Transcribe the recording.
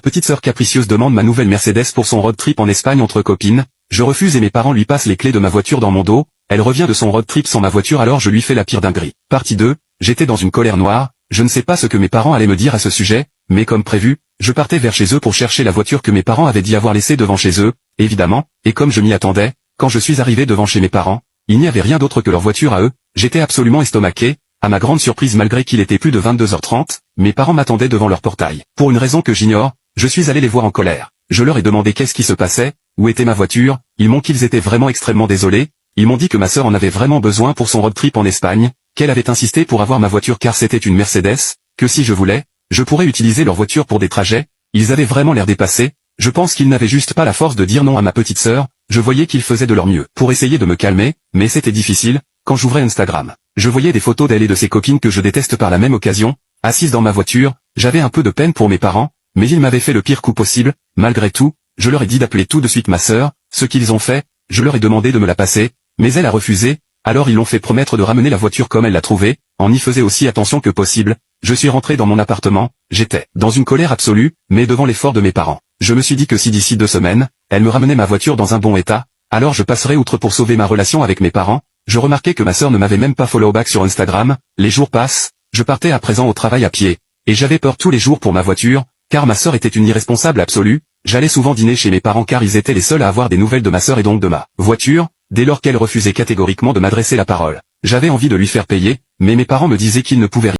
petite sœur capricieuse demande ma nouvelle Mercedes pour son road trip en Espagne entre copines. Je refuse et mes parents lui passent les clés de ma voiture dans mon dos. Elle revient de son road trip sans ma voiture alors je lui fais la pire dinguerie. Partie 2, j'étais dans une colère noire. Je ne sais pas ce que mes parents allaient me dire à ce sujet, mais comme prévu, je partais vers chez eux pour chercher la voiture que mes parents avaient dit avoir laissée devant chez eux, évidemment, et comme je m'y attendais, quand je suis arrivé devant chez mes parents, il n'y avait rien d'autre que leur voiture à eux. J'étais absolument estomaqué. À ma grande surprise malgré qu'il était plus de 22h30, mes parents m'attendaient devant leur portail. Pour une raison que j'ignore, je suis allé les voir en colère. Je leur ai demandé qu'est-ce qui se passait, où était ma voiture, ils m'ont dit qu'ils étaient vraiment extrêmement désolés, ils m'ont dit que ma sœur en avait vraiment besoin pour son road trip en Espagne, qu'elle avait insisté pour avoir ma voiture car c'était une Mercedes, que si je voulais, je pourrais utiliser leur voiture pour des trajets. Ils avaient vraiment l'air dépassés, je pense qu'ils n'avaient juste pas la force de dire non à ma petite sœur, je voyais qu'ils faisaient de leur mieux pour essayer de me calmer, mais c'était difficile. Quand j'ouvrais Instagram, je voyais des photos d'elle et de ses copines que je déteste par la même occasion, assises dans ma voiture. J'avais un peu de peine pour mes parents, mais ils m'avaient fait le pire coup possible. Malgré tout, je leur ai dit d'appeler tout de suite ma sœur, ce qu'ils ont fait, je leur ai demandé de me la passer, mais elle a refusé, alors ils l'ont fait promettre de ramener la voiture comme elle l'a trouvée, on y faisait aussi attention que possible. Je suis rentré dans mon appartement, j'étais dans une colère absolue, mais devant l'effort de mes parents. Je me suis dit que si d'ici 2 semaines, elle me ramenait ma voiture dans un bon état, alors je passerai outre pour sauver ma relation avec mes parents. Je remarquais que ma sœur ne m'avait même pas follow back sur Instagram. Les jours passent, je partais à présent au travail à pied, et j'avais peur tous les jours pour ma voiture, car ma sœur était une irresponsable absolue. J'allais souvent dîner chez mes parents car ils étaient les seuls à avoir des nouvelles de ma sœur et donc de ma voiture, dès lors qu'elle refusait catégoriquement de m'adresser la parole. J'avais envie de lui faire payer, mais mes parents me disaient qu'ils ne pouvaient rien.